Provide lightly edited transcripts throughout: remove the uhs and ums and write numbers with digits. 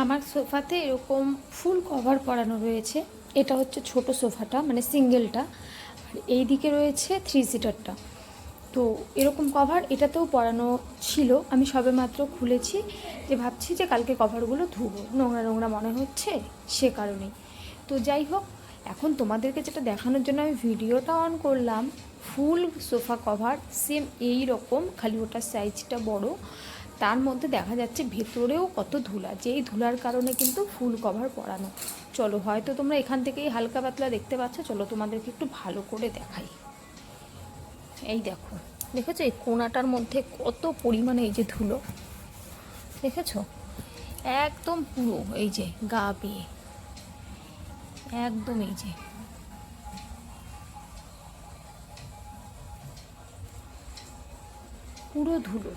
আমার সোফাতে এরকম full cover পরানো রয়েছে। এটা হচ্ছে ছোট সোফাটা, মানে সিঙ্গেলটা, আর এই দিকে রয়েছে থ্রি সিটারটা। তো এরকম কভার এটাতেও পরানো ছিল, আমি সবে মাত্র খুলেছি, যে ভাবছি যে কালকে কভারগুলো ধুবো, নোংরা নোংরা মনে হচ্ছে সে কারণেই। তো যাই হোক, এখন তোমাদেরকে যেটা দেখানোর জন্য আমি ভিডিওটা অন করলাম, ফুল সোফা কভার সেম এই রকম, খালি ওটার সাইজটা বড়, তার মধ্যে দেখা যাচ্ছে ভেতরেও কত ধুলা, যেই ধুলার কারণে কিন্তু ফুল কভার পরানো। চলো, হয়তো তোমরা এখান থেকেই হালকা পাতলা দেখতে পাচ্ছ, চলো তোমাদেরকে একটু ভালো করে দেখাই। এই দেখো, দেখেছো এই কোণাটার মধ্যে কত পরিমাণে এই যে ধুলো, দেখেছো? একদম পুরো এই যে গা বেয়ে, একদম এই যে পুরো ধুলো।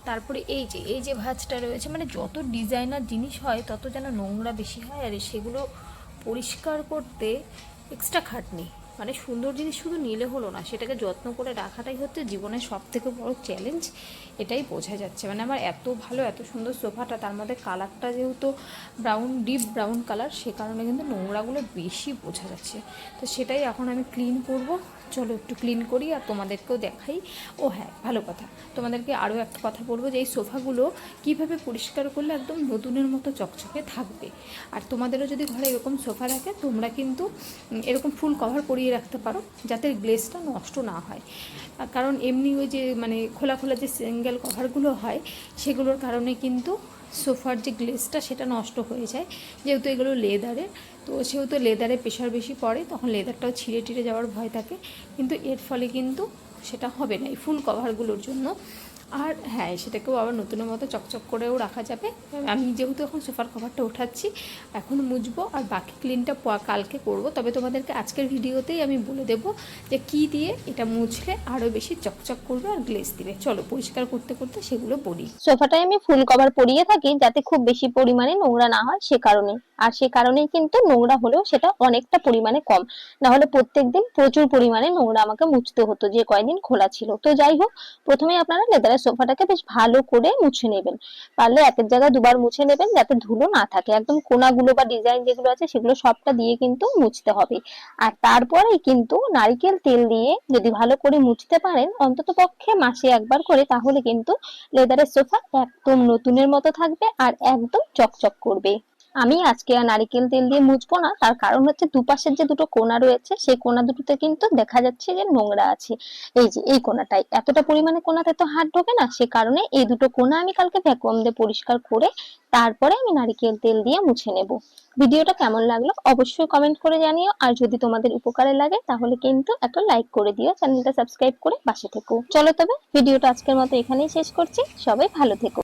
তারপরে এই যে ভাঁজটা রয়েছে, মানে যত ডিজাইনার জিনিস হয় তত যেন নোংরা বেশি হয়, আর সেগুলো পরিষ্কার করতে এক্সট্রা খাটনি। মানে সুন্দর জিনিস শুধু নিলে হলো না, সেটাকে যত্ন করে রাখাটাই হচ্ছে জীবনের সব থেকে বড় চ্যালেঞ্জ। এটাই বোঝা যাচ্ছে। মানে আমার এত ভালো এত সুন্দর সোফাটা, তার মধ্যে কালারটা যেহেতু ব্রাউন, ডিপ ব্রাউন কালার, সে কারণে কিন্তু নোংরাগুলো বেশি বোঝা যাচ্ছে। তো সেটাই এখন আমি ক্লিন করব। চলো একটু ক্লিন করি আর তোমাদেরকেও দেখাই। ও হ্যাঁ, ভালো কথা, তোমাদেরকে আরও একটা কথা বলবো, যে এই সোফাগুলো কীভাবে পরিষ্কার করলে একদম নতুনের মতো চকচকে থাকবে। আর তোমাদেরও যদি ঘরে এরকম সোফা থাকে, তোমরা কিন্তু এরকম ফুল কভার পরিয়ে রাখতে পারো, যাতে গ্লেজটা নষ্ট না হয়। কারণ এমনি ওই যে মানে খোলা খোলা যে সিঙ্গেল কভারগুলো হয়, সেগুলোর কারণে কিন্তু সোফার যে গ্লেজটা সেটা নষ্ট হয়ে যায়। যেহেতু এগুলো লেদারের, তো সেহেতু লেদারে প্রেশার বেশি পড়ে, তখন লেদারটাও ছিঁড়ে টিড়ে যাওয়ার ভয় থাকে। কিন্তু এর ফলে কিন্তু সেটা হবে না এই ফুল কভারগুলোর জন্য। আর হ্যাঁ, সেটাকেও আবার নতুনের মতো চকচক করেও রাখা যাবে। আমি যেহেতু এখন সোফার কভারটা ওঠাচ্ছি, এখন মুছবো, আর বাকি ক্লিনটা কালকে করব। তবে তোমাদেরকে আজকের ভিডিওতেই আমি বলে দেবো যে কী দিয়ে এটা মুছলে আরও বেশি চকচক করবে আর গ্লেজ দিবে। চলো পরিষ্কার করতে করতে সেগুলো বলি। সোফাটায় আমি ফুল কভার পরিয়ে থাকি যাতে খুব বেশি পরিমাণে নোংরা না হয়, সে কারণে। আর সে কারণেই কিন্তু নোংরা হলেও সেটা অনেকটা পরিমাণে কম, না হলে প্রত্যেকদিন প্রচুর পরিমাণে নোংরা আমাকে মুছতে হতো যে কয়দিন খোলা ছিল। তো যাই হোক, প্রথমেই আপনারা লেদারের সোফাটাকে বেশ ভালো করে মুছে নেবেন। পারলে একের জায়গায় দুবার মুছে নেবেন, যাতে ধুলো না থাকে। একদম কোনাগুলো বা ডিজাইন যেগুলো আছে সেগুলো সবটা দিয়ে কিন্তু মুছতে হবে। আর তারপরেই কিন্তু নারকেল তেল দিয়ে যদি ভালো করে মুছতে পারেন, অন্তত পক্ষে মাসে একবার করে, তাহলে কিন্তু লেদারের সোফা একদম নতুনের মতো থাকবে আর একদম চকচক করবে। আমি আজকে আর নারিকেল তেল দিয়ে মুছবো না, তার কারণ হচ্ছে দুপাশের যে দুটো কোণা রয়েছে সেই কোণা দুটোতে কিন্তু দেখা যাচ্ছে যে নোংরা আছে। এই যে এই কোণাটাই এতটা পরিমাণে, কোণাতে তো হাত ঢোকে না, সে কারণে এই দুটো কোণা আমি কালকে ভ্যাকুয়াম দিয়ে পরিষ্কার করে তারপরে আমি নারিকেল তেল দিয়ে মুছে নেব। ভিডিওটা কেমন লাগলো অবশ্যই কমেন্ট করে জানিও, আর যদি তোমাদের উপকারে লাগে তাহলে কিন্তু একটা লাইক করে দিও, চ্যানেলটা সাবস্ক্রাইব করে পাশে থেকো। চলো তবে ভিডিওটা আজকের মতো এখানেই শেষ করছি, সবাই ভালো থেকো।